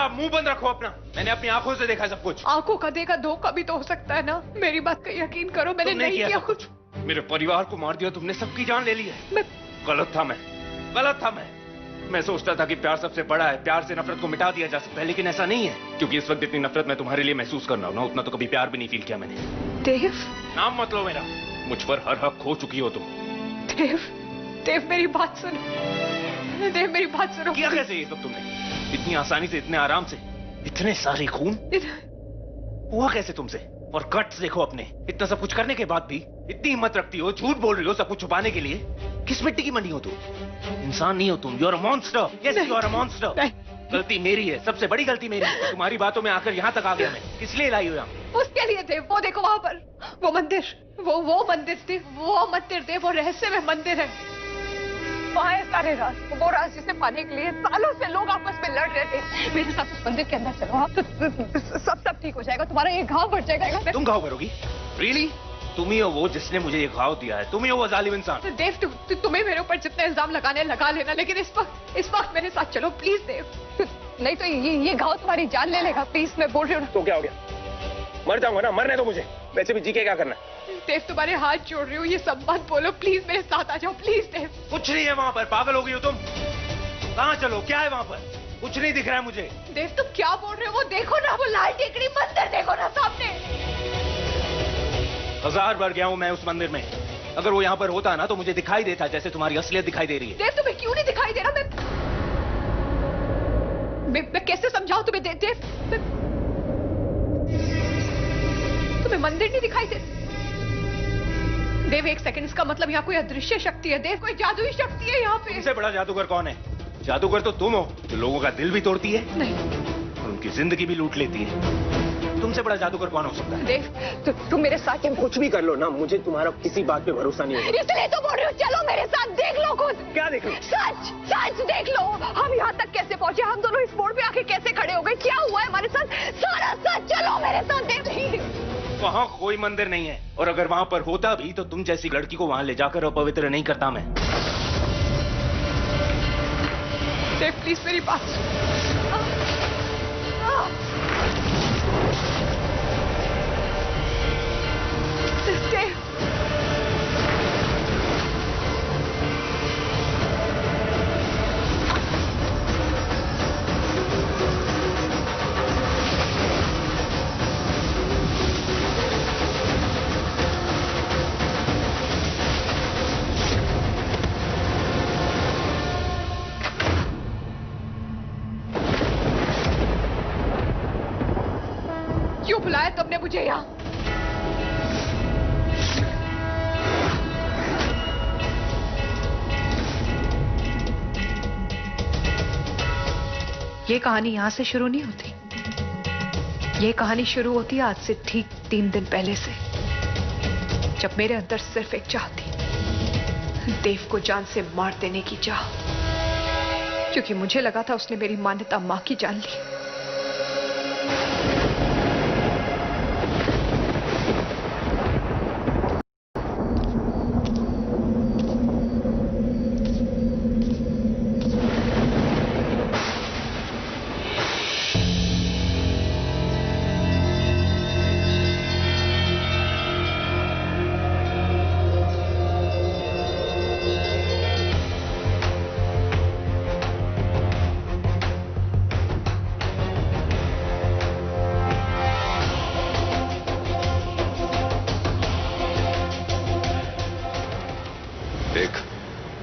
चुपचाप मुंह बंद रखो अपना। मैंने अपनी आंखों से देखा सब कुछ। आंखों का देखा धोखा भी तो हो सकता है ना। मेरी बात का यकीन करो, मैंने नहीं किया कुछ। मेरे परिवार को मार दिया तुमने, सबकी जान ले ली है। गलत था मैं। मैं सोचता था कि प्यार सबसे बड़ा है, प्यार से नफरत को मिटा दिया जा सकता है, लेकिन ऐसा नहीं है। क्योंकि इस वक्त जितनी नफरत मैं तुम्हारे लिए महसूस कर रहा हूं ना, उतना तो कभी प्यार भी नहीं फील किया मैंने। देव, नाम मत लो मेरा। मुझ पर हर हक खो चुकी हो तुम। देव मेरी बात सुनो। देव मेरी बात सुनो। किया कैसे ये सब तुमने? इतनी आसानी से, इतने आराम से, इतने सारे खून हुआ कैसे तुमसे? और गट्स देखो अपने, इतना सब कुछ करने के बाद भी इतनी हिम्मत रखती हो, झूठ बोल रही हो सब कुछ छुपाने के लिए। किस मिट्टी की बनी हो तुम? इंसान नहीं हो तुम, you are a monster. Yes, you are a monster. गलती मेरी है, सबसे बड़ी गलती मेरी है। तुम्हारी बातों में आकर यहाँ तक आ गया मैं। किस लिए लाई हो यहाँ? उसके लिए देव, वो देखो वहां पर वो मंदिर, वो मंदिर देव, वो मंदिर देव, वो रहस्य में मंदिर है। वहाँ है सारे राज, वो राज जिसे पाने के लिए सालों से लोग आपस में लड़ रहे थे। मेरे साथ उस मंदिर के अंदर चलो, आप तो सब ठीक हो जाएगा। तुम्हारा ये घाव बढ़ जाएगा। तुम घाव करोगी? रियली? तुम ही हो वो जिसने मुझे ये घाव दिया है। तुम ही हो वो जालिम इंसान। देव, तुम्हें मेरे ऊपर जितने इल्जाम लगाने लगा लेना, लेकिन इस वक्त मेरे साथ चलो प्लीज देव। नहीं तो ये घाव तुम्हारी जान ले लेगा। प्लीज, मैं बोल रही हूँ। तो क्या हो गया? मर जाऊंगा ना, मरने दो मुझे। वैसे भी जी के क्या करना है? देव, तुम्हारे हाथ जोड़ रही हूँ, ये सब मत बोलो प्लीज। मेरे साथ आ जाओ प्लीज देव। कुछ नहीं है वहाँ पर। पागल हो गई हो तुम? कहाँ चलो? क्या है वहाँ पर? कुछ नहीं दिख रहा है मुझे। देव, तुम क्या बोल रहे हो? वो देखो ना, वो लाल टेकड़ी मंदिर देखो ना सामने। 1000 बार गया हूँ मैं उस मंदिर में। अगर वो यहाँ पर होता ना तो मुझे दिखाई देता जैसे तुम्हारी असलियत दिखाई दे रही है। देव, तुम्हें क्यों नहीं दिखाई दे रहा? मैं कैसे समझाऊं तुम्हें? देव, तुम्हें मंदिर नहीं दिखाई दे? देव, एक सेकंड, इसका मतलब यहाँ कोई अदृश्य शक्ति है। देव, कोई जादुई शक्ति है यहाँ पे। तुमसे बड़ा जादूगर कौन है? जादूगर तो तुम हो, जो लोगों का दिल भी तोड़ती है। नहीं, और उनकी जिंदगी भी लूट लेती है। तुमसे बड़ा जादूगर कौन हो सकता है? देव, तुम मेरे साथ कुछ भी कर लो ना, मुझे तुम्हारा किसी बात पे भरोसा नहीं है। इसलिए तो बोल रही हूँ, चलो मेरे साथ, देख लो खुद। क्या देख लो? सच देख लो। हम यहाँ तक कैसे पहुँचे? हम दोनों इस मोड़ पे आके कैसे खड़े हो गए? क्या हुआ है हमारे साथ? सारा सच, चलो मेरे साथ। देव, वहाँ कोई मंदिर नहीं है, और अगर वहाँ पर होता भी तो तुम जैसी लड़की को वहाँ ले जाकर अपवित्र नहीं करता मैं। देव, प्लीज मेरी बात देव, क्यों बुलाया तुमने मुझे यहाँ? ये कहानी यहाँ से शुरू नहीं होती। ये कहानी शुरू होती है आज से ठीक 3 दिन पहले से, जब मेरे अंदर सिर्फ एक चाह थी, देव को जान से मार देने की चाह। क्योंकि मुझे लगा था उसने मेरी मान्यता मां की जान ली।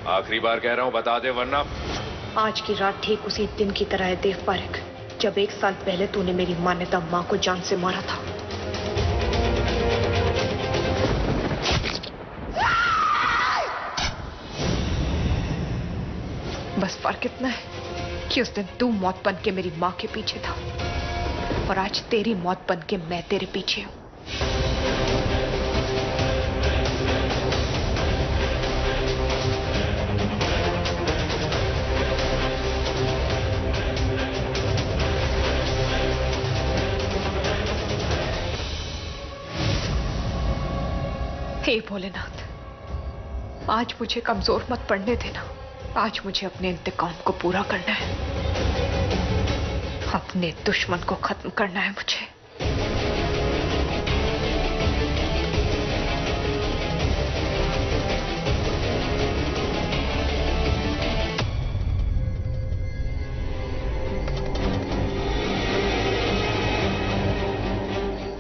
आखिरी बार कह रहा हूं, बता दे वरना। आज की रात ठीक उसी दिन की तरह है देव पारेख, जब 1 साल पहले तूने मेरी मान्यता मां को जान से मारा था। बस फर्क इतना है कि उस दिन तू मौत बन के मेरी मां के पीछे था, और आज तेरी मौत बन के मैं तेरे पीछे हूं। हे भोलेनाथ, आज मुझे कमजोर मत पड़ने देना। आज मुझे अपने इंतकाम को पूरा करना है। अपने दुश्मन को खत्म करना है मुझे।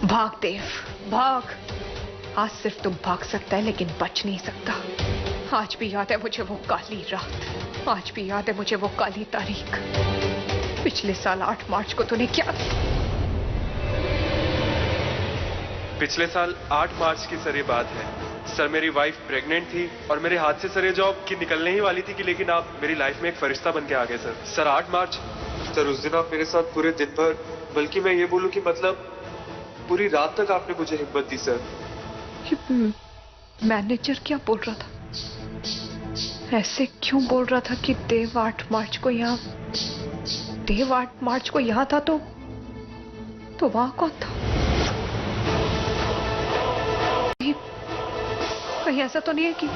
भाग देव, भाग। आज सिर्फ तुम भाग सकता है लेकिन बच नहीं सकता। आज भी याद है मुझे वो काली रात, आज भी याद है मुझे वो काली तारीख। पिछले साल 8 मार्च को तूने क्या पिछले साल 8 मार्च की सर ये बात है। सर मेरी वाइफ प्रेग्नेंट थी और मेरे हाथ से सर ये जॉब की निकलने ही वाली थी कि लेकिन आप मेरी लाइफ में एक फरिश्ता बन के आ गए सर। सर 8 मार्च सर उस दिन आप मेरे साथ पूरे दिन भर, बल्कि मैं ये बोलूं कि मतलब पूरी रात तक आपने मुझे हिम्मत दी सर। मैनेजर क्या बोल रहा था? ऐसे क्यों बोल रहा था कि देव 8 मार्च को यहाँ था तो वहां कौन था? कहीं ऐसा तो नहीं है कि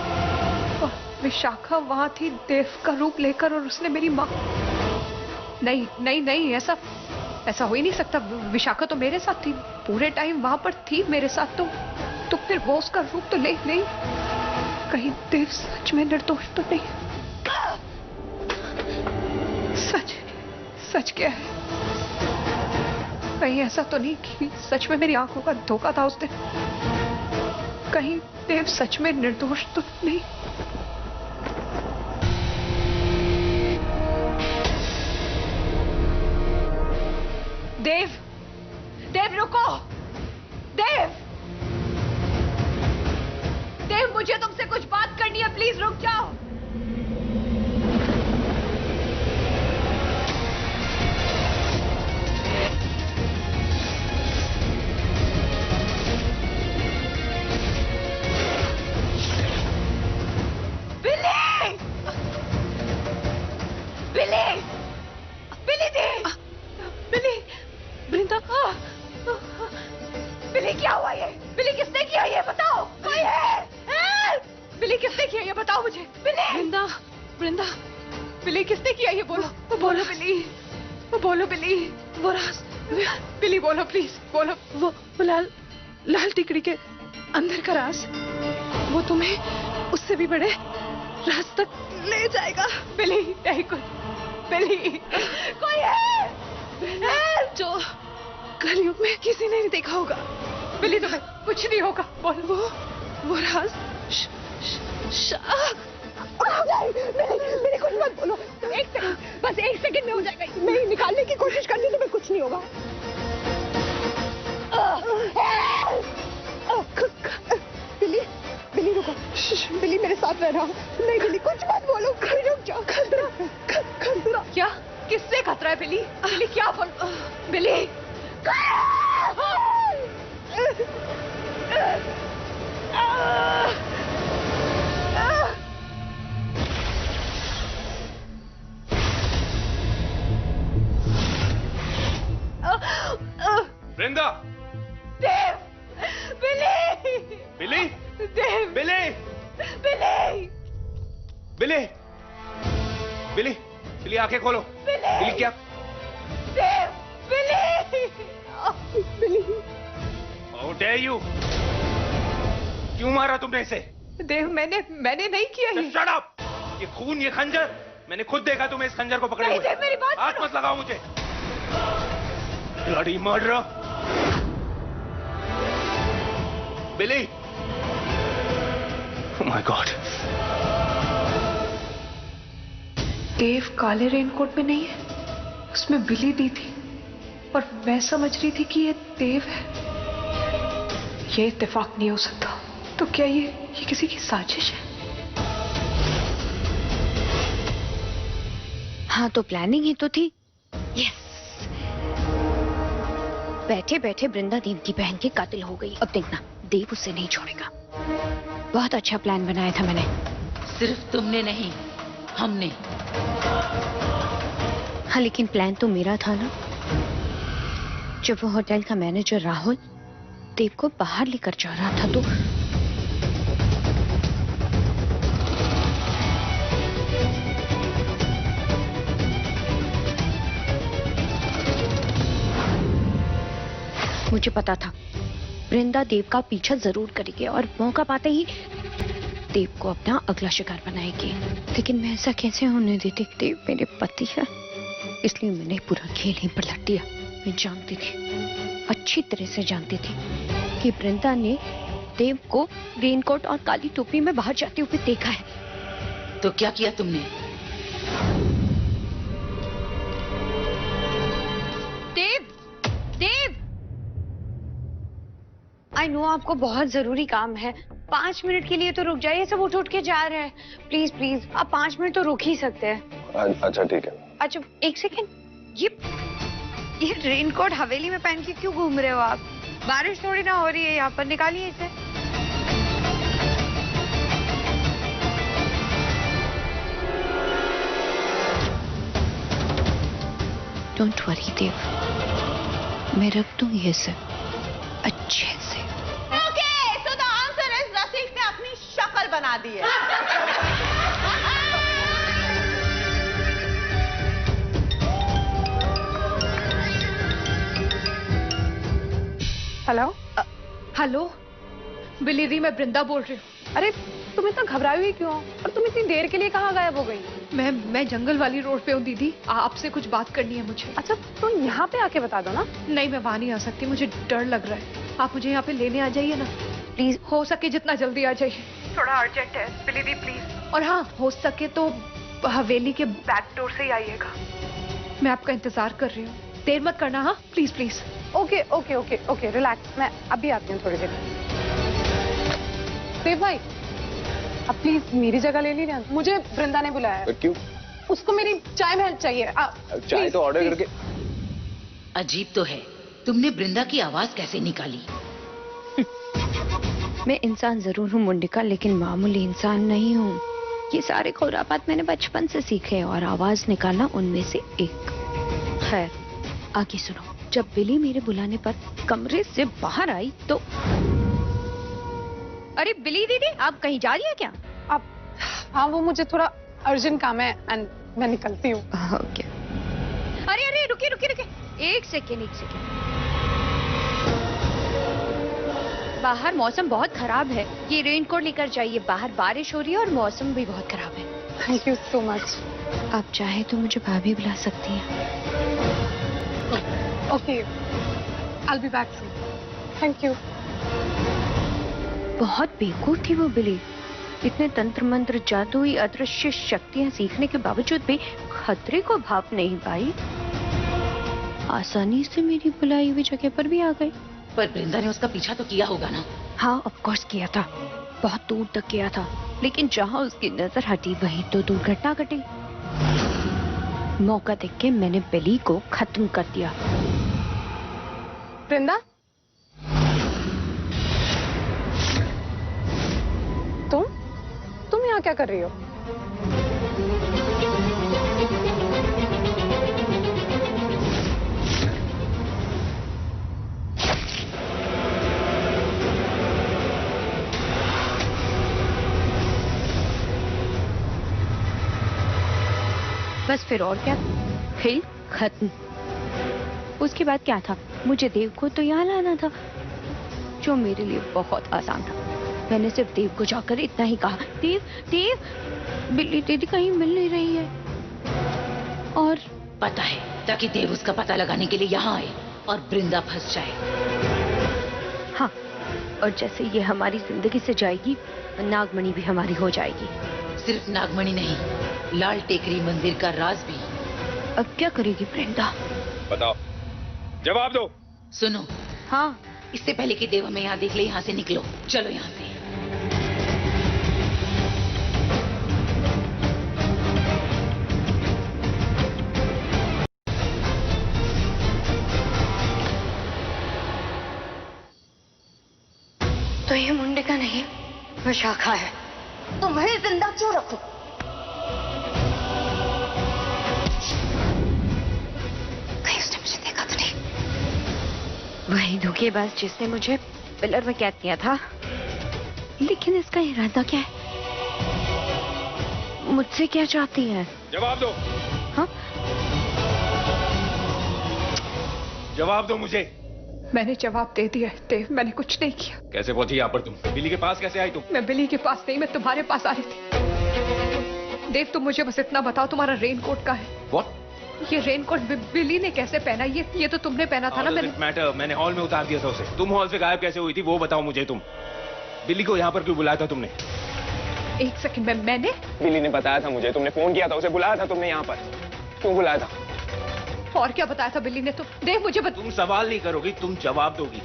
विशाखा वहां थी देव का रूप लेकर और उसने मेरी माँ? नहीं नहीं नहीं, ऐसा हो ही नहीं सकता। विशाखा तो मेरे साथ थी, पूरे टाइम वहां पर थी मेरे साथ, तो फिर वो उसका रूप तो ले नहीं। कहीं देव सच में निर्दोष तो नहीं? सच क्या है? कहीं ऐसा तो नहीं कि सच में मेरी आंखों का धोखा था उस दिन? कहीं देव सच में निर्दोष तो नहीं? देव रुको! देव मुझे तुमसे कुछ बात करनी है, प्लीज रुक जाओ। बिली क्या हुआ ये? बिली किसने किया ये बताओ? बिली किसने किया ये बताओ मुझे? वृंदा बिली किसने किया ये बोलो बिली, बोलो बिली। वो राज बिली बोलो प्लीज बोलो। वो लाल टिकड़ी के अंदर का राज, वो तुम्हें उससे भी बड़े राज तक ले जाएगा। बिली नहीं बिली कोई है जो कलयुग में किसी ने नहीं देखा होगा। बिली तुम्हें कुछ नहीं होगा बोल। वो राज मेरे कुछ मत बोलो, बस एक सेकंड में हो जाएगा। मैं निकालने की कोशिश करनी, तुम्हें कुछ नहीं होगा। बिली रुको, बिली मेरे साथ रह रहा। नहीं बिली कुछ मत बोलो, रुक जाओ। खतरा क्या? किससे खतरा है बिली? बिली क्या बोल? बिली वृंदा! देव! बिली! बिली! देव! बिली! बिली! बिली! बिली! बिली आंखें खोलो। बिली क्या? देव! बिली! How dare you? क्यों मारा तुमने इसे? देव मैंने नहीं किया ये। Shut up! ये खून, ये खंजर, मैंने खुद देखा तुम्हें इस खंजर को पकड़े हुए। देव मेरी बात हाथ मत लगाओ मुझे। Bloody murderer! Billy! Oh my God! देव काले रेनकोट में नहीं है, उसमें बिली दी थी और मैं समझ रही थी कि ये देव है। ये इत्तेफाक नहीं हो सकता। तो क्या ये किसी की साजिश है? हाँ तो प्लानिंग ही तो थी। यस, बैठे बैठे वृंदा देव की बहन की कातिल हो गई। अब देखना देव उसे नहीं छोड़ेगा। बहुत अच्छा प्लान बनाया था मैंने। सिर्फ तुमने नहीं, हमने। हाँ लेकिन प्लान तो मेरा था ना। जब वो होटल का मैनेजर राहुल देव को बाहर लेकर जा रहा था तो मुझे पता था वृंदा देव का पीछा जरूर करेगी और मौका पाते ही देव को अपना अगला शिकार बनाएगी। लेकिन मैं ऐसा कैसे होने देती? देव मेरे पति है, इसलिए मैंने पूरा खेल ही पलट दिया। मैं जानती थी, अच्छी तरह से जानती थी कि वृंदा ने देव को रेनकोट और काली टोपी में बाहर जाते हुए देखा है। तो क्या किया तुमने? देव, देव, आई नो आपको बहुत जरूरी काम है, 5 मिनट के लिए तो रुक जाइए। सब उठ उठ के जा रहे हैं, प्लीज प्लीज आप 5 मिनट तो रुक ही सकते हैं। अच्छा ठीक है। अच्छा एक सेकेंड, ये रेनकोट हवेली में पहन के क्यों घूम रहे हो आप? बारिश थोड़ी ना हो रही है यहाँ पर, निकालिए इसे। डोंट वरी देव, मैं रख दूंगी इसे अच्छे से। Okay, so the answer is रसीक ने अपनी शक्ल बना दी है। हेलो हेलो बिली दी, मैं वृंदा बोल रही हूँ। अरे तुम इतना घबराई हुई क्यों? और तुम इतनी देर के लिए कहाँ गायब हो गई? मैं जंगल वाली रोड पे हूँ दीदी, आपसे कुछ बात करनी है मुझे। अच्छा तुम यहाँ पे आके बता दो ना। नहीं, मैं वहाँ नहीं आ सकती, मुझे डर लग रहा है। आप मुझे यहाँ पे लेने आ जाइए ना प्लीज, हो सके जितना जल्दी आ जाइए, थोड़ा अर्जेंट है बिली दी प्लीज। और हाँ, हो सके तो हवेली के बैक डोर से ही आइएगा, मैं आपका इंतजार कर रही हूँ। देर मत करना, हाँ please please. Okay okay okay okay, relax, मैं अभी आती हूँ थोड़ी देर। देव भाई अब प्लीज मेरी जगह ले ली ना, मुझे वृंदा ने बुलाया है। क्यों? उसको मेरी चाय में हेल्प चाहिए। चाय तो ऑर्डर करके। अजीब तो है, तुमने वृंदा की आवाज कैसे निकाली? मैं इंसान जरूर हूँ मुंडिका, लेकिन मामूली इंसान नहीं हूँ। ये सारे खुरापात मैंने बचपन से सीखे और आवाज निकालना उनमें से एक। खैर आगे सुनो। जब बिली मेरे बुलाने पर कमरे से बाहर आई तो अरे बिली दीदी, आप कहीं जा रही है क्या? अब हाँ, वो मुझे थोड़ा अर्जेंट काम है एंड मैं निकलती हूँ। ओके। अरे अरे रुकिए रुकिए रुकिए, एक सेकेंड। बाहर मौसम बहुत खराब है, ये रेनकोट लेकर जाइए, बाहर बारिश हो रही है और मौसम भी बहुत खराब है। Thank you so much. आप चाहे तो मुझे भाभी बुला सकती हैं। Okay, I'll be back soon. Thank you. बहुत बेवकूफ थी वो बिली, इतने तंत्र मंत्र जादुई अदृश्य शक्तियां सीखने के बावजूद भी खतरे को भाप नहीं पाई। आसानी से मेरी बुलाई हुई जगह पर भी आ गई। पर वृंदा ने उसका पीछा तो किया होगा ना? हाँ ऑफ कोर्स किया था, बहुत दूर तक किया था, लेकिन जहाँ उसकी नजर हटी वहीं तो दुर्घटना घटी। मौका देख के मैंने बिली को खत्म कर दिया। वृंदा, तुम यहाँ क्या कर रही हो? बस फिर और क्या, खेल खत्म। उसके बाद क्या था? मुझे देव को तो यहाँ लाना था, जो मेरे लिए बहुत आसान था। मैंने सिर्फ देव को जाकर इतना ही कहा, देव देव, बिल्ली दीदी कहीं मिल नहीं रही है। और पता है, ताकि देव उसका पता लगाने के लिए यहाँ आए और वृंदा फंस जाए। हाँ, और जैसे ये हमारी जिंदगी से जाएगी, नागमणि भी हमारी हो जाएगी। सिर्फ नागमणि नहीं, लाल टेकरी मंदिर का राज भी। अब क्या करेगी वृंदा? बताओ, जवाब दो। सुनो, हाँ, इससे पहले कि देव हमें यहाँ देख ले, यहाँ से निकलो, चलो यहाँ से। तो ये मुंडिका नहीं, विशाखा है। तुम्हें जिंदा क्यों रखूं? कहीं उसने मुझे देखा तो नहीं? वही धोखेबाज जिसने मुझे पिलर में कैद किया था। लेकिन इसका इरादा क्या है? मुझसे क्या चाहती है? जवाब दो। हाँ? जवाब दो मुझे। मैंने जवाब दे दिया है देव, मैंने कुछ नहीं किया। कैसे पहुंची यहाँ पर तुम? बिली के पास कैसे आई तुम? मैं बिली के पास नहीं, मैं तुम्हारे पास आ रही थी। देव तुम मुझे बस इतना बताओ, तुम्हारा रेनकोट का है? What? ये रेनकोट बिली ने कैसे पहना? ये तो तुमने पहना था ना? मैंने हॉल में उतार दिया था उसे। तुम हॉल से गायब कैसे हुई थी वो बताओ मुझे। तुम बिली को यहाँ पर क्यों बुलाया था तुमने? एक सेकंड, मैंने? बिली ने बताया था मुझे, तुमने फोन किया था, उसे बुलाया था तुमने यहाँ पर। क्यों बुलाया था? और क्या बताया था बिली ने? देव मुझे तुम सवाल नहीं करोगी, तुम जवाब दोगी।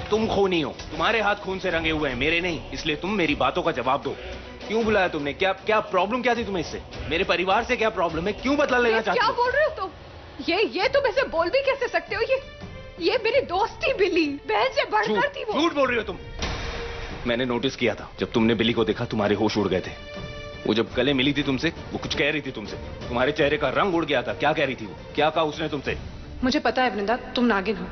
तुम खूनी हो, तुम्हारे हाथ खून से रंगे हुए हैं, मेरे नहीं। इसलिए तुम मेरी बातों का जवाब दो। क्यों बुलाया तुमने? क्या प्रॉब्लम क्या थी तुम्हें इससे? मेरे परिवार से क्या प्रॉब्लम है? क्यों बदला लेना चाहते हो? क्या बोल रहे हो तुम? ये तुम ऐसे बोल भी कैसे सकते हो? ये मेरी दोस्त थी बिली, बहन से बढ़कर थी वो। झूठ बोल रही हो तुम। मैंने नोटिस किया था, जब तुमने बिली को देखा तुम्हारे होश उड़ गए थे। वो जब गले मिली थी तुमसे, वो कुछ कह रही थी तुमसे। तुम्हारे चेहरे का रंग उड़ गया था। क्या कह रही थी वो? क्या कहा उसने तुमसे? मुझे पता है वृंदा, तुम नागिन हो।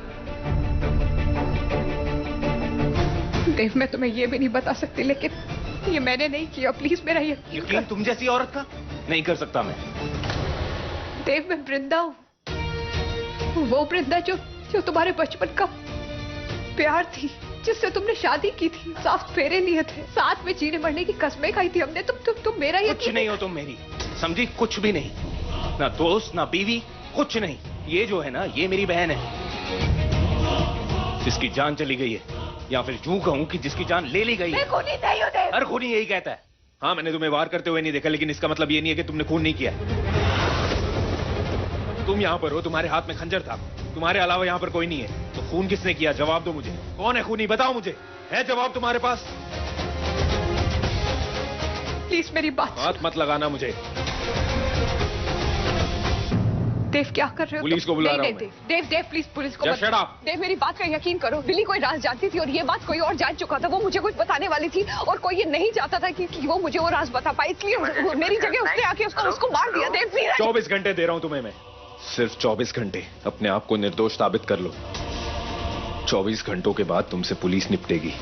देव मैं तुम्हें ये भी नहीं बता सकती, लेकिन ये मैंने नहीं किया। प्लीज मेरा यकीन तुम जैसी औरत का नहीं कर सकता मैं। देव मैं वृंदा हूँ, वो वृंदा जो तुम्हारे बचपन का प्यार थी, जिससे तुमने शादी की थी, साफ फेरे लिए थे, साथ में जीने मरने की कसमें खाई थी हमने। तुम मेरा कुछ नहीं हो तुम मेरी, समझी? कुछ भी नहीं, ना दोस्त ना बीवी, कुछ नहीं। ये जो है ना, ये मेरी बहन है, जिसकी जान चली गई है, या फिर यूं कहूं कि जिसकी जान ले ली गई है। मैं खूनी नहीं हूं देव। हर खूनी यही कहता है। हाँ मैंने तुम्हें वार करते हुए नहीं देखा, लेकिन इसका मतलब ये नहीं है कि तुमने खून नहीं किया। तुम यहाँ पर हो, तुम्हारे हाथ में खंजर था, तुम्हारे अलावा यहाँ पर कोई नहीं है। तो खून किसने किया? जवाब दो मुझे। कौन है खूनी? बताओ मुझे। है जवाब तुम्हारे पास? प्लीज मेरी बात। हाथ मत लगाना मुझे। देव क्या कर रहे हो? पुलिस को बुला रहा हूं। देव प्लीज पुलिस को शट अप। देव मेरी बात का यकीन करो, बिली कोई राज जानती थी और ये बात कोई और जान चुका था। वो मुझे कुछ बताने वाली थी और कोई ये नहीं चाहता था कि वो मुझे वो राज बता पाए, इसलिए मेरी जगह उसने आके उसको मार दिया। देव प्लीज। 24 घंटे दे रहा हूं तुम्हें मैं, सिर्फ 24 घंटे। अपने आप को निर्दोष साबित कर लो। 24 घंटों के बाद तुमसे पुलिस निपटेगी।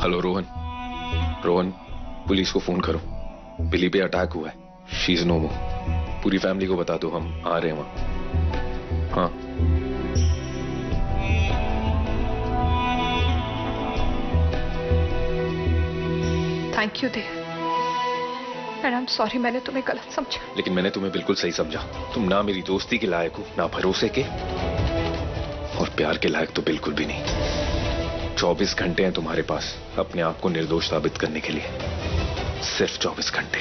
हेलो रोहन, पुलिस को फोन करो। बिली पे अटैक हुआ है, शी इज नो मोर। पूरी फैमिली को बता दो हम आ रहे हैं वहां। हाँ thank you Dev, and I am sorry मैंने तुम्हें गलत समझा। लेकिन मैंने तुम्हें बिल्कुल सही समझा। तुम ना मेरी दोस्ती के लायक हो, ना भरोसे के, और प्यार के लायक तो बिल्कुल भी नहीं। 24 घंटे हैं तुम्हारे पास अपने आप को निर्दोष साबित करने के लिए, सिर्फ 24 घंटे।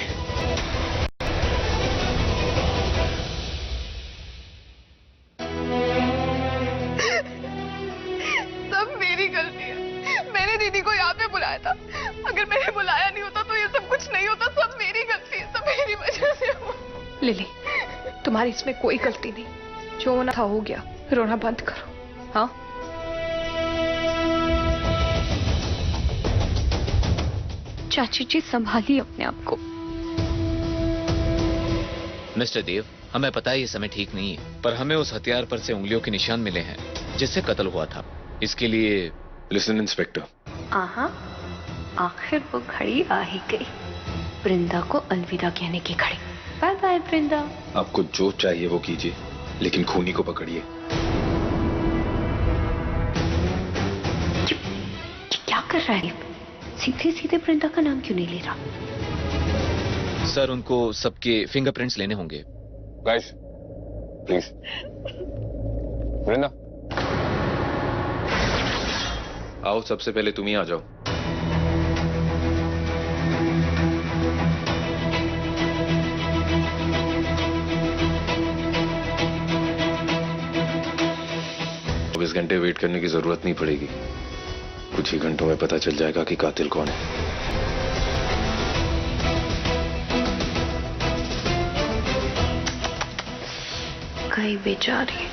सब मेरी गलती है, मैंने दीदी को यहाँ पे बुलाया था। अगर मैंने बुलाया नहीं होता तो ये सब कुछ नहीं होता। सब मेरी गलती है, सब मेरी वजह से हुआ। लिली तुम्हारी इसमें कोई गलती नहीं, जो होना था हो गया। रोना बंद करो। हाँ चाची जी संभालिए अपने आप को। मिस्टर देव, हमें पता है ये समय ठीक नहीं है, पर हमें उस हथियार पर से उंगलियों के निशान मिले हैं जिससे कत्ल हुआ था। इसके लिए लिसन इंस्पेक्टर। आखिर वो घड़ी आ ही गई, वृंदा को अलविदा कहने की घड़ी। बाय बाय वृंदा। आपको जो चाहिए वो कीजिए, लेकिन खूनी को पकड़िए। क्या कर रहा है? सीधे सीधे वृंदा का नाम क्यों नहीं ले रहा? सर उनको सबके फिंगरप्रिंट्स लेने होंगे। Guys please. वृंदा आओ, सबसे पहले तुम ही आ जाओ। अब इस घंटे वेट करने की जरूरत नहीं पड़ेगी, कुछ ही घंटों में पता चल जाएगा कि कातिल कौन है। कहीं बेचारी।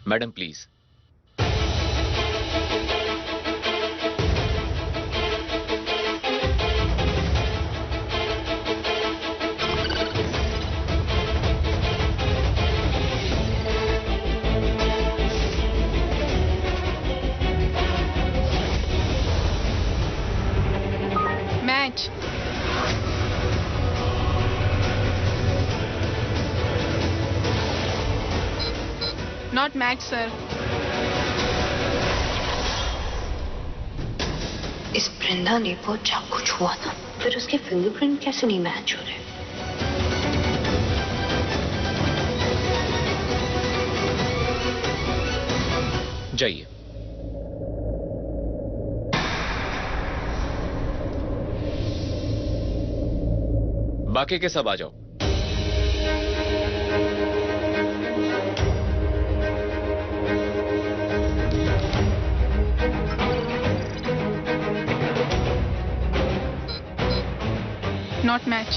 Madam please. Not match, sir. इस वृंदा ने को जब कुछ हुआ था, फिर उसके फिंगरप्रिंट कैसे नहीं मैच हो रहे? जाइए। बाकी के सब आ जाओ। Not match.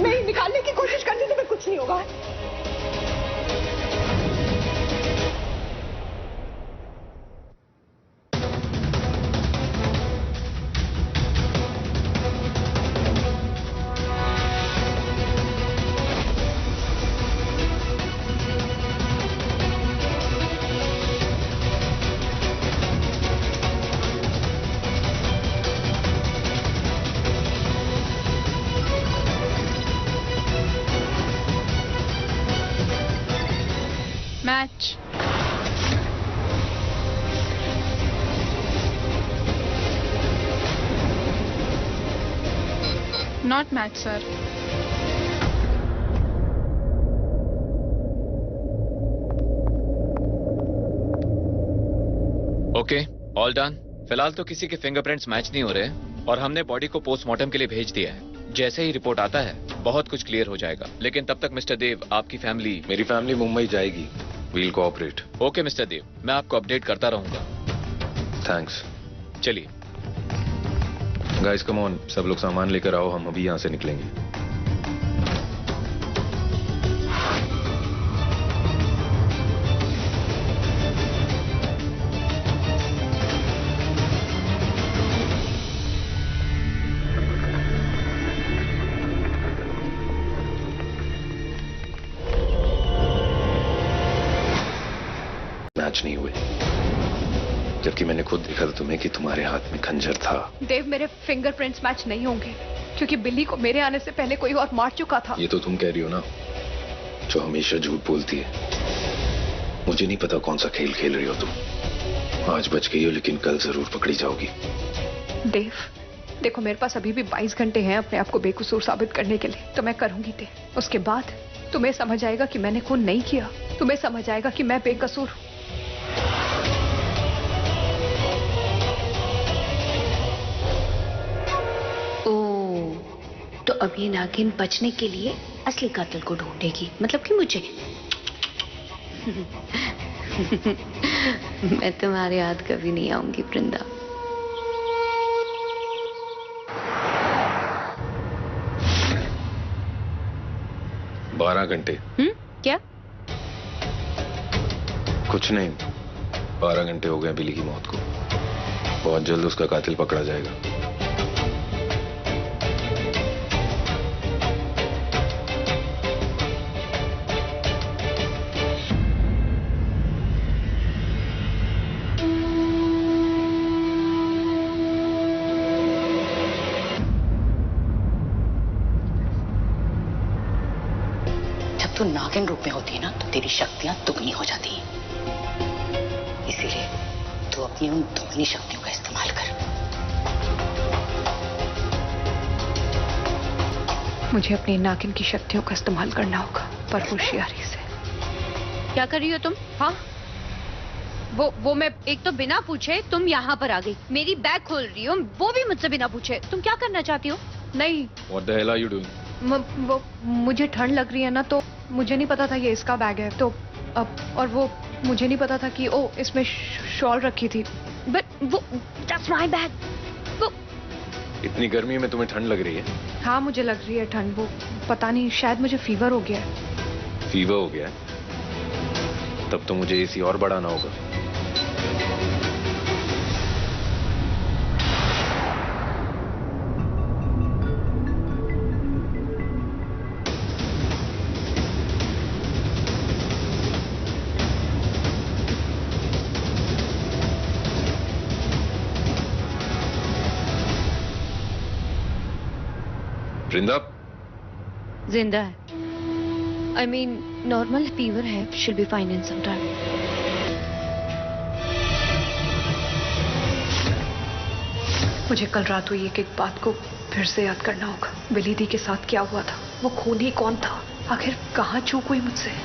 नहीं, निकालने की कोशिश करनी तुम्हें कुछ नहीं होगा। Match. Not match, sir. Okay, all done. फिलहाल तो किसी के फिंगरप्रिंट्स मैच नहीं हो रहे और हमने बॉडी को पोस्टमार्टम के लिए भेज दिया है। जैसे ही रिपोर्ट आता है बहुत कुछ क्लियर हो जाएगा। लेकिन तब तक मिस्टर देव, आपकी फैमिली। मेरी फैमिली मुंबई जाएगी। We'll cooperate. Okay mister Dev, मैं आपको अपडेट करता रहूंगा। थैंक्स। चलिए गाइस कम ऑन, सब लोग सामान लेकर आओ, हम अभी यहां से निकलेंगे। मैच नहीं हुए, जबकि मैंने खुद देखा था तुम्हें कि तुम्हारे हाथ में खंजर था। देव, मेरे फिंगरप्रिंट्स मैच नहीं होंगे क्योंकि बिल्ली को मेरे आने से पहले कोई और मार चुका था। ये तो तुम कह रही हो ना, जो हमेशा झूठ बोलती है। मुझे नहीं पता कौन सा खेल खेल रही हो तुम। आज बच गई हो लेकिन कल जरूर पकड़ी जाओगी। देव देखो, मेरे पास अभी भी 22 घंटे हैं अपने आप को बेकसूर साबित करने के लिए, तो मैं करूंगी। देव, उसके बाद तुम्हें समझ आएगा कि मैंने खून नहीं किया। तुम्हें समझ आएगा कि मैं बेकसूर हूं। तो अब ये नागिन बचने के लिए असली कातिल को ढूंढेगी, मतलब कि मुझे। मैं तुम्हारे हाथ कभी नहीं आऊंगी वृंदा। बारह घंटे। क्या? कुछ नहीं, 12 घंटे हो गए बिली की मौत को। बहुत जल्द उसका कातिल पकड़ा जाएगा। तू नागिन रूप में होती है ना, तो तेरी शक्तियां दुगनी हो जाती हैं। इसीलिए तू अपनी उन दुगनी शक्तियों का इस्तेमाल कर। मुझे अपनी नागिन की शक्तियों का इस्तेमाल करना होगा, पर होशियारी से। क्या कर रही हो तुम? हाँ, वो मैं एक तो बिना पूछे तुम यहाँ पर आ गई, मेरी बैग खोल रही हो, वो भी मुझसे बिना पूछे। तुम क्या करना चाहती हो? नहीं, What the hell are you doing? वो मुझे ठंड लग रही है ना, तो मुझे नहीं पता था ये इसका बैग है, तो अब और वो मुझे नहीं पता था कि ओ इसमें शॉल रखी थी। बट वो दैट्स माय बैग। वो इतनी गर्मी में तुम्हें ठंड लग रही है? हाँ, मुझे लग रही है ठंड। वो पता नहीं, शायद मुझे फीवर हो गया है। फीवर हो गया है? तब तो मुझे एसी और बढ़ाना होगा। वृंदा जिंदा है। आई मीन नॉर्मल फीवर है, she'll be fine in some time. मुझे कल रात हुई एक एक बात को फिर से याद करना होगा। बिली दी के साथ क्या हुआ था, वो खूनी कौन था, आखिर कहाँ चूक हुई मुझसे।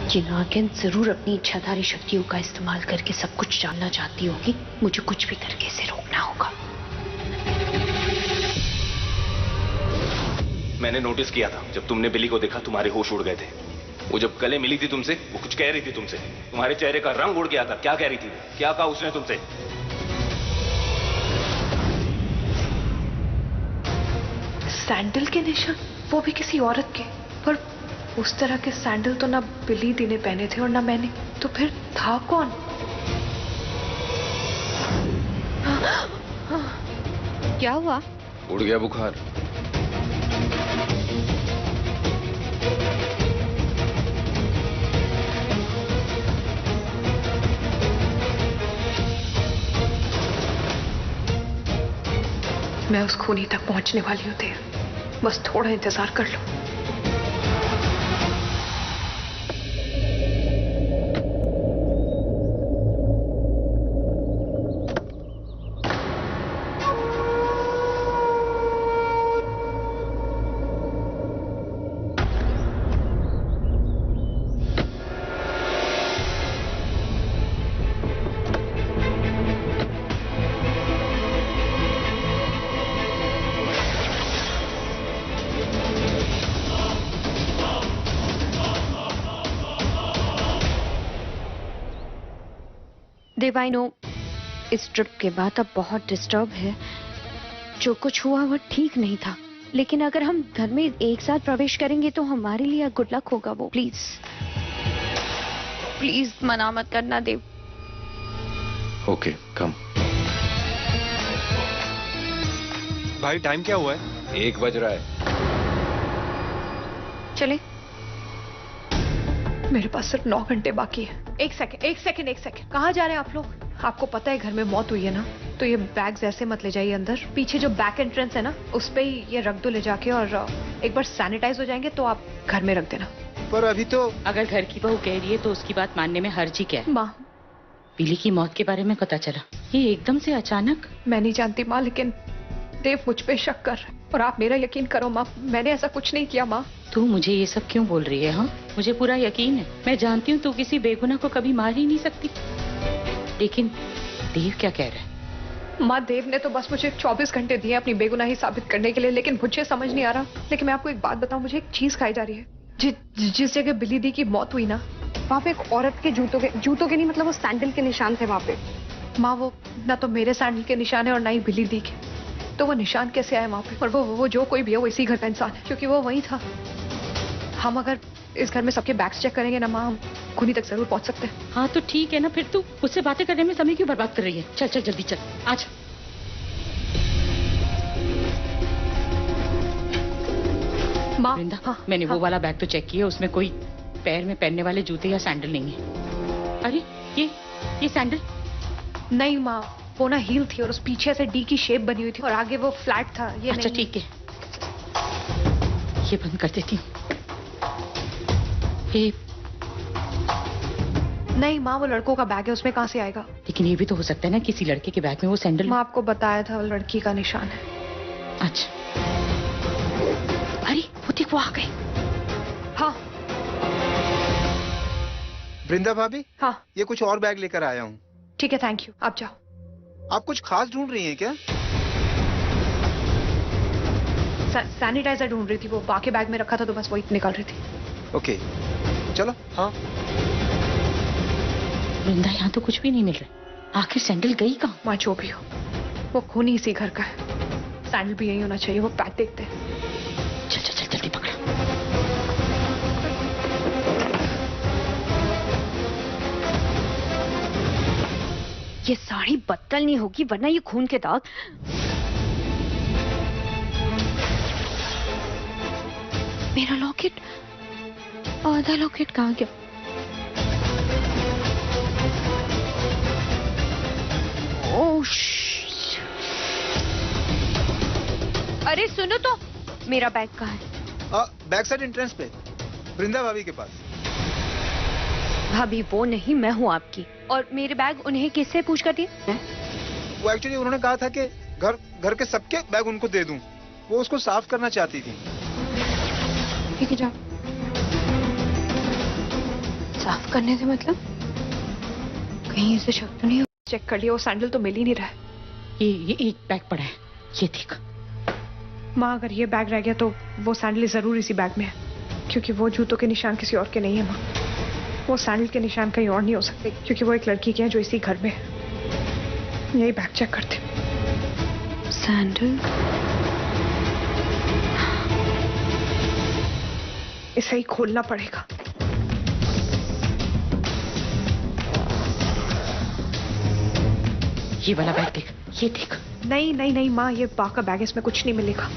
ये नागिन जरूर अपनी इच्छाधारी शक्तियों का इस्तेमाल करके सब कुछ जानना चाहती होगी। मुझे कुछ भी करके इसे रोकना होगा। मैंने नोटिस किया था जब तुमने बिली को देखा तुम्हारे होश उड़ गए थे। वो जब गले मिली थी तुमसे, वो कुछ कह रही थी तुमसे। तुम्हारे चेहरे का रंग उड़ गया था। क्या कह रही थी, क्या कहा उसने तुमसे? सैंडल के निशान, वो भी किसी औरत के। पर उस तरह के सैंडल तो ना बिली दी ने पहने थे और ना मैंने। तो फिर था कौन? क्या हुआ? उड़ गया बुखार। मैं उस खूनी तक पहुंचने वाली हूं देव, बस थोड़ा इंतजार कर लो। देव, आई नो इस ट्रिप के बाद अब बहुत डिस्टर्ब है। जो कुछ हुआ वो ठीक नहीं था, लेकिन अगर हम घर में एक साथ प्रवेश करेंगे तो हमारे लिए गुड लक होगा। वो प्लीज प्लीज मना मत करना देव। ओके कम। भाई टाइम क्या हुआ है? 1 बज रहा है। चले। मेरे पास सिर्फ 9 घंटे बाकी है। एक सेकंड। कहाँ जा रहे हैं आप लोग? आपको पता है घर में मौत हुई है ना, तो ये बैग्स ऐसे मत ले जाइए अंदर। पीछे जो बैक एंट्रेंस है ना, उस पे ही ये रख दो ले जाके, और एक बार सैनिटाइज हो जाएंगे तो आप घर में रख देना। पर अभी तो अगर घर की बहू कह रही है तो उसकी बात मानने में हर्ज ही क्या है? माँ, बिली की मौत के बारे में पता चला, ये एकदम से अचानक। मैं नहीं जानती माँ, लेकिन देव मुझ पे शक कर रहे हैं। और आप मेरा यकीन करो माँ, मैंने ऐसा कुछ नहीं किया। माँ तू मुझे ये सब क्यों बोल रही है? हाँ, मुझे पूरा यकीन है। मैं जानती हूँ तू किसी बेगुनाह को कभी मार ही नहीं सकती। लेकिन देव क्या कह रहा है? माँ, देव ने तो बस मुझे 24 घंटे दिए अपनी बेगुनाही साबित करने के लिए, लेकिन मुझे समझ नहीं आ रहा। लेकिन मैं आपको एक बात बताऊं, मुझे एक चीज खाई जा रही है। जिस जगह बिली दी की मौत हुई ना, वहाँ पे एक औरत के जूतों के नहीं, मतलब वो सैंडल के निशान थे वहाँ पे। माँ, वो ना तो मेरे सैंडल के निशान है और ना ही बिली दी के। तो वो निशान कैसे आए वहाँ पे? और वो जो कोई भी है वो इसी घर का इंसान है, क्योंकि वो वही था। हम अगर इस घर में सबके बैग्स चेक करेंगे ना माँ, हम खूनी तक जरूर पहुंच सकते हैं। हाँ तो ठीक है ना, फिर तू उससे बातें करने में समय क्यों बर्बाद कर रही है? चल चल जल्दी चल, आज। माँ, वृंदा, हाँ, मैंने हाँ, वो वाला बैग तो चेक किया, उसमें कोई पैर में पहनने वाले जूते या सैंडल नहीं है। अरे ये सैंडल नहीं माँ, वो ना हील थी और उस पीछे से डी की शेप बनी हुई थी और आगे वो फ्लैट था। ये अच्छा नहीं। ठीक है, ये बंद कर देती हूँ। नहीं माँ, वो लड़कों का बैग है, उसमें कहाँ से आएगा? लेकिन ये भी तो हो सकता है ना किसी लड़के के बैग में वो सैंडल। माँ, आपको बताया था वो लड़की का निशान है। अच्छा, अरे वो देख, वो आ गए। हाँ वृंदा भाभी, हाँ, ये कुछ और बैग लेकर आया हूँ। ठीक है, थैंक यू। आप जाओ। आप कुछ खास ढूंढ रही हैं क्या? सैनिटाइजर ढूंढ रही थी, वो बाकी बैग में रखा था तो बस वही निकाल रही थी। ओके चलो। हाँ वृंदा, यहाँ तो कुछ भी नहीं मिल रहा। आखिर सैंडल गई कहाँ? माँ, जो भी हो, वो खूनी इसी घर का है। सैंडल भी यही होना चाहिए। वो पैक देखते हैं। चल चल चल जल्दी पकड़ा। ये साड़ी बदलनी होगी वरना ये खून के दाग। मेरा लॉकेट, आधा लॉकेट कहाँ गया? ओह, अरे सुनो तो, मेरा बैग कहाँ है? बैक साइड एंट्रेंस पे, वृंदा भाभी के पास। भाभी वो नहीं, मैं हूँ आपकी। और मेरे बैग उन्हें किससे पूछ कर दिए? वो एक्चुअली उन्होंने कहा था कि घर के सबके बैग उनको दे दूं। वो उसको साफ करना चाहती थी। ठीक है, जाओ। साफ करने से मतलब? कहीं ऐसे शक तो नहीं? चेक कर लिया, वो सैंडल तो मिल ही नहीं रहा है। ये एक बैग पड़ा है, ये देख। माँ अगर ये बैग रह गया तो वो सैंडल जरूर इसी बैग में है, क्योंकि वो जूतों के निशान किसी और के नहीं है माँ। वो सैंडल के निशान कहीं और नहीं हो सकते, क्योंकि वो एक लड़की के हैं जो इसी घर में है। यही बैग चेक करते। सैंडल? इसे ही खोलना पड़ेगा। ये वाला बैग देख, ये देख। नहीं नहीं नहीं माँ, ये बा का बैग है, इसमें कुछ नहीं मिलेगा।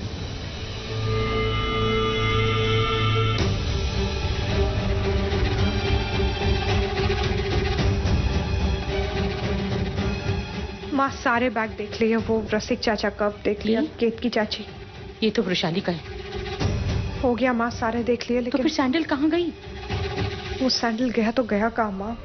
माँ सारे बैग देख लिए, वो रसिक चाचा का देख लिया, केत की चाची। ये तो वृशाली का है। हो गया माँ, सारे देख लिए। लेकिन तो फिर सैंडल कहाँ गई? वो सैंडल गया तो गया कहाँ माँ?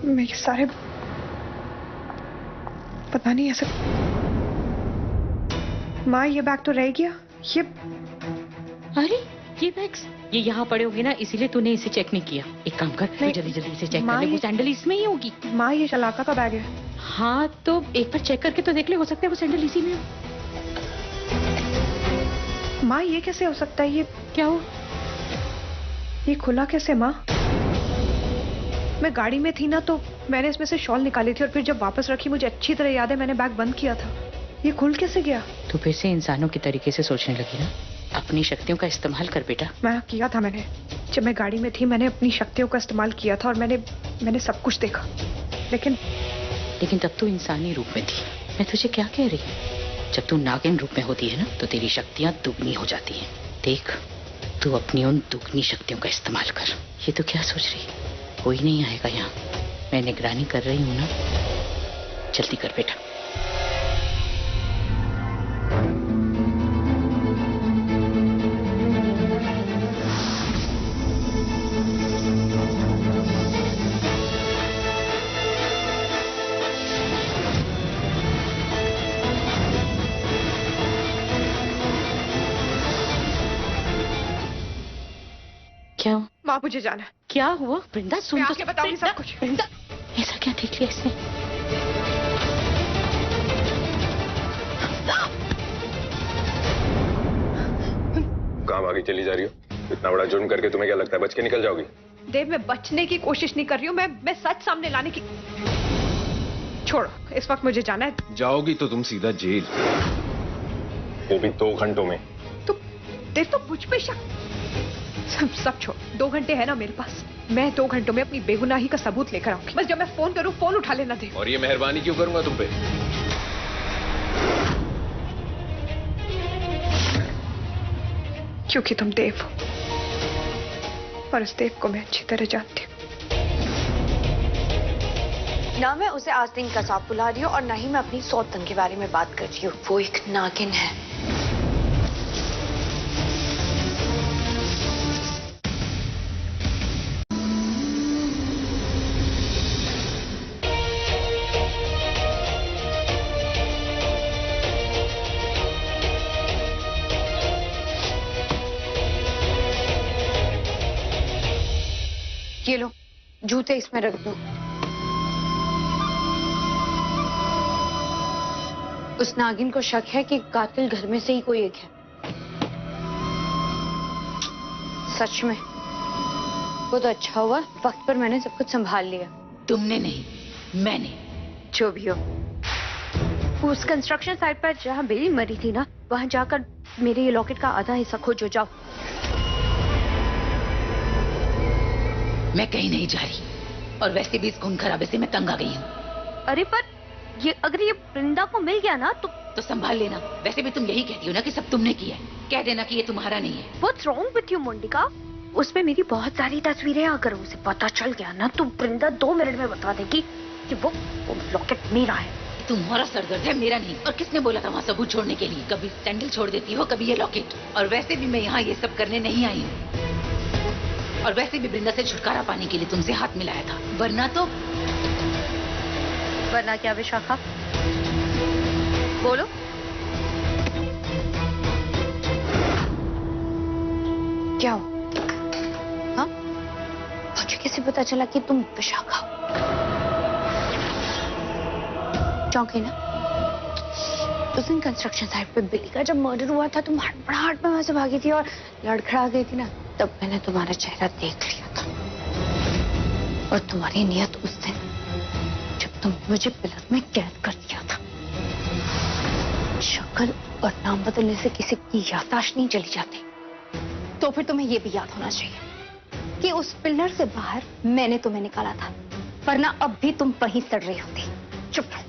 मैं ये सारे पता नहीं ऐसे। माँ ये बैग तो रह गया। ये अरे ये बैग्स ये यहाँ पड़े होंगे ना, इसीलिए तूने इसे चेक नहीं किया। एक काम कर, तू जल्दी जल्दी इसे चेक कर ले। वो सैंडल इसमें ही होगी। माँ ये शलाका का बैग है। हाँ तो एक बार चेक करके तो देख ले, हो सकता है वो सैंडल इसी में हो। माँ ये कैसे हो सकता है? ये क्या हो? ये खुला कैसे माँ? मैं गाड़ी में थी ना, तो मैंने इसमें से शॉल निकाली थी और फिर जब वापस रखी मुझे अच्छी तरह याद है मैंने बैग बंद किया था। ये खुल कैसे गया? तू फिर से इंसानों के तरीके से सोचने लगी ना। अपनी शक्तियों का इस्तेमाल कर बेटा। मैं किया था, मैंने जब मैं गाड़ी में थी मैंने अपनी शक्तियों का इस्तेमाल किया था और मैंने सब कुछ देखा। लेकिन तब तू इंसानी रूप में थी। मैं तुझे क्या कह रही हूँ, जब तू नागिन रूप में होती है ना तो तेरी शक्तियाँ दुगनी हो जाती हैं। देख तू अपनी उन दुगनी शक्तियों का इस्तेमाल कर। ये तो क्या सोच रही है, कोई नहीं आएगा यहाँ, मैं निगरानी कर रही हूँ ना। जल्दी कर बेटा। क्या? माँ मुझे जाना है। क्या हुआ? वृंदा सुन तो। आके बताऊंगी सब कुछ। वृंदा ऐसा क्या देख लिया इसने? कहाँ भागी चली जा रही हो? इतना बड़ा जुर्म करके तुम्हें क्या लगता है बच के निकल जाओगी? देव मैं बचने की कोशिश नहीं कर रही हूँ, मैं सच सामने लाने की। छोड़ो, इस वक्त मुझे जाना है। जाओगी तो तुम सीधा जेल, वो भी 2 घंटों में। तो देव तो मुझ पे शक। सब छोड़, 2 घंटे है ना मेरे पास। मैं 2 घंटों में अपनी बेगुनाही का सबूत लेकर आऊंगी। बस जब मैं फोन करूं, फोन उठा लेना दे। और ये मेहरबानी क्यों करूंगा तुम पे? क्योंकि तुम देव हो और उस देव को मैं अच्छी तरह जानती हूँ। ना मैं उसे आस्तीन का सांप बुला रही हूँ और ना ही मैं अपनी सौतन के बारे में बात कर रही हूँ। वो एक नागिन है। ये लो, जूते इसमें रख दो। उस नागिन को शक है कि कातिल घर में से ही कोई एक है। सच में वो तो अच्छा हुआ वक्त पर मैंने सब कुछ संभाल लिया। तुमने नहीं, मैंने। जो भी हो, उस कंस्ट्रक्शन साइट पर जहाँ बेली मरी थी ना, वहां जाकर मेरे ये लॉकेट का आधा हिस्सा खोजो। जाओ। मैं कहीं नहीं जा रही, और वैसे भी इस खून खराबे से मैं तंग आ गई हूँ। अरे पर ये अगर ये वृंदा को मिल गया ना तो संभाल लेना। वैसे भी तुम यही कहती हो ना कि सब तुमने किया है। कह देना कि ये तुम्हारा नहीं है। What's wrong with you, Monika? उसमें मेरी बहुत सारी तस्वीरें, अगर उसे पता चल गया ना तो वृंदा 2 मिनट में बता देगी कि वो लॉकेट मेरा है। तुम्हारा सरदर्द है, मेरा नहीं। और किसने बोला था वहाँ सबूत छोड़ने के लिए? कभी सैंडल छोड़ देती हो, कभी ये लॉकेट। और वैसे भी मैं यहाँ ये सब करने नहीं आई हूँ। और वैसे भी वृंदा से छुटकारा पाने के लिए तुमसे हाथ मिलाया था, वरना क्या विशाखा? बोलो। क्या हो? हाँ? मुझे कैसे पता चला कि तुम विशाखा हो? चौंकी ना? उस दिन कंस्ट्रक्शन साइट पे बिल्ली का जब मर्डर हुआ था, तुम हड़बड़ाहट में वहां से भागी थी और लड़खड़ा गई थी ना, तब मैंने तुम्हारा चेहरा देख लिया था। और तुम्हारी नियत उस दिन जब तुम मुझे पिलर में कैद कर दिया था। शक्ल और नाम बदलने से किसी की याददाश्त नहीं चली जाती। तो फिर तुम्हें यह भी याद होना चाहिए कि उस पिलर से बाहर मैंने तुम्हें निकाला था, वरना अब भी तुम वहीं सड़ रही होती। चुप रहो।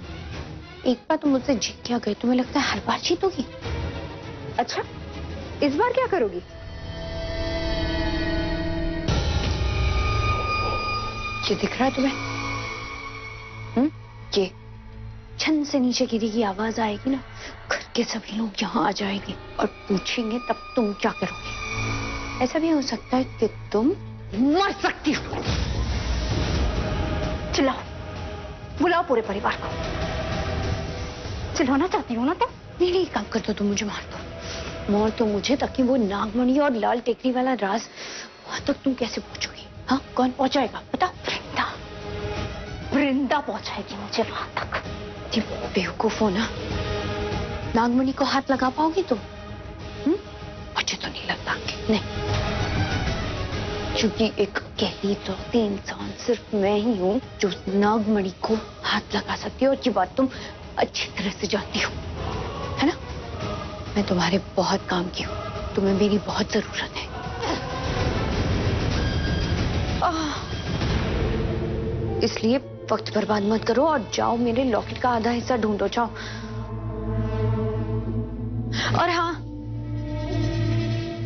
एक बार तुम मुझसे जीत क्या गई, तुम्हें लगता है हर बार जीतोगी? अच्छा, इस बार क्या करोगी? ये दिख रहा है तुम्हें? ये छन से नीचे गिरी की आवाज आएगी ना, घर के सभी लोग यहाँ आ जाएंगे और पूछेंगे, तब तुम क्या करोगे? ऐसा भी हो सकता है कि तुम मर सकती हो। चिल्लाओ, बुलाओ पूरे परिवार को। चिल्लाना चाहती हो ना तुम? नहीं, काम कर दो, तुम मुझे मार दो मुझे, ताकि वो नागमणि और लाल टेकरी वाला राज वहां तक तुम कैसे पहुंचोगी? हाँ, कौन पहुंचाएगा बताओ? वृंदा पहुंचाएगी मुझे वहां तक। बेवकूफ हो ना? नागमणि को हाथ लगा पाओगी तुम? मुझे तो नहीं लगता कि नहीं, क्योंकि एक अकेली दौड़ती इंसान सिर्फ मैं ही हूँ जो नागमणि को हाथ लगा सकती है, और ये बात तुम अच्छी तरह से जानती हो, है ना? मैं तुम्हारे बहुत काम की हूँ, तुम्हें मेरी बहुत जरूरत है। इसलिए वक्त बर्बाद मत करो और जाओ, मेरे लॉकेट का आधा हिस्सा ढूंढो। जाओ। और हाँ,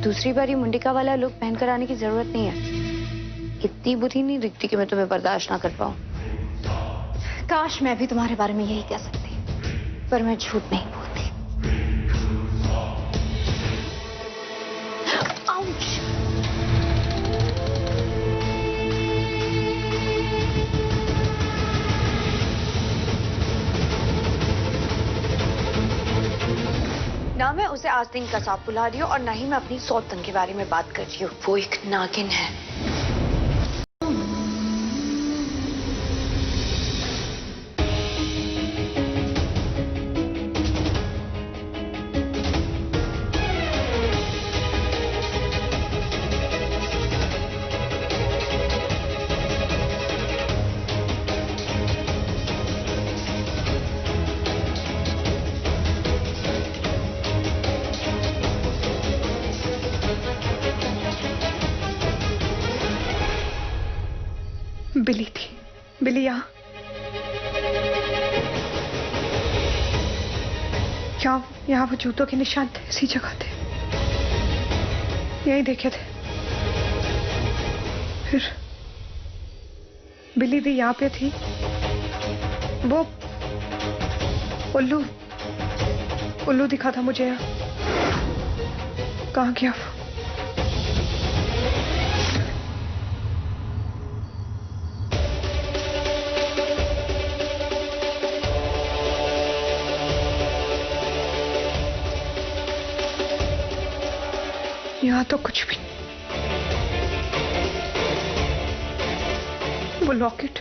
दूसरी बार ये मुंडिका वाला लुक पहनकर आने की जरूरत नहीं है। इतनी बुरी नहीं दिखती कि मैं तुम्हें बर्दाश्त ना कर पाऊं। काश मैं भी तुम्हारे बारे में यही कह सकती, पर मैं झूठ नहीं बोलती। ना मैं उसे आस्तीन का सांप बुला रही हूँ और ना ही मैं अपनी सौतन के बारे में बात कर रही हूँ। वो एक नागिन है। बिली थी। बिली यहाँ वो जूतों के निशान थे, इसी जगह थे, यही देखे थे। फिर बिली भी यहाँ पे थी। वो उल्लू दिखा था मुझे यहाँ। कहाँ गया वो? यहाँ तो कुछ भी। वो लॉकेट,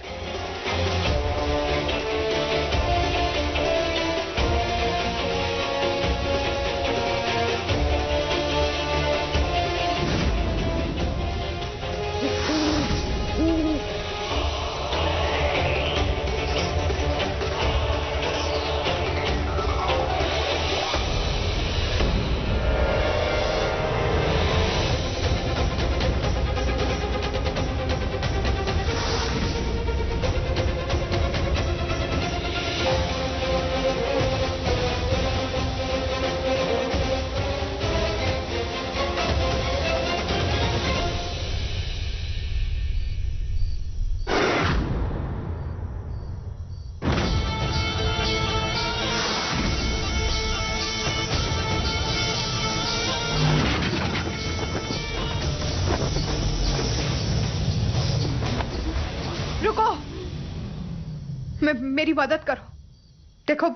मेरी मदद करो। देखो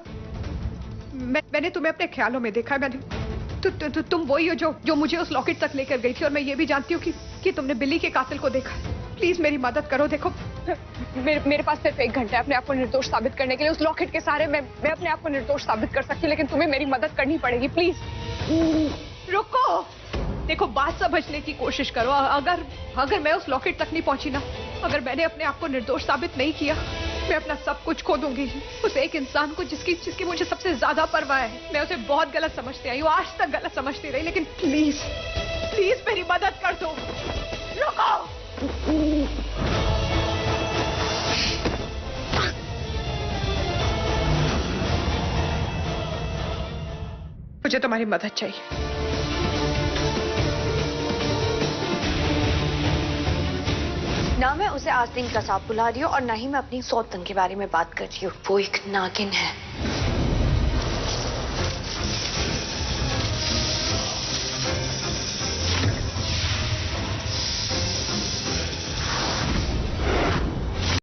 मैंने तुम्हें अपने ख्यालों में देखा है। मैंने तुम वही हो जो मुझे उस लॉकेट तक लेकर गई थी, और मैं ये भी जानती हूँ कि तुमने बिली के कातिल को देखा। प्लीज मेरी मदद करो। देखो मेरे पास सिर्फ 1 घंटा है अपने आप को निर्दोष साबित करने के लिए। उस लॉकेट के सहारे मैं अपने आप को निर्दोष साबित कर सकती हूँ, लेकिन तुम्हें मेरी मदद करनी पड़ेगी। प्लीज रुको। देखो बात समझने की कोशिश करो। अगर मैं उस लॉकेट तक नहीं पहुंची ना, अगर मैंने अपने आप को निर्दोष साबित नहीं किया, मैं अपना सब कुछ खो दूंगी उस एक इंसान को जिसकी मुझे सबसे ज्यादा परवाह है। मैं उसे बहुत गलत समझती आई हूँ, आज तक गलत समझती रही, लेकिन प्लीज प्लीज मेरी मदद कर दो। रुको। मुझे तुम्हारी मदद चाहिए। ना मैं उसे आस्तीन का सांप बुला रही हूँ और ना ही मैं अपनी सौतन के बारे में बात कर रही हूँ। वो एक नागिन है।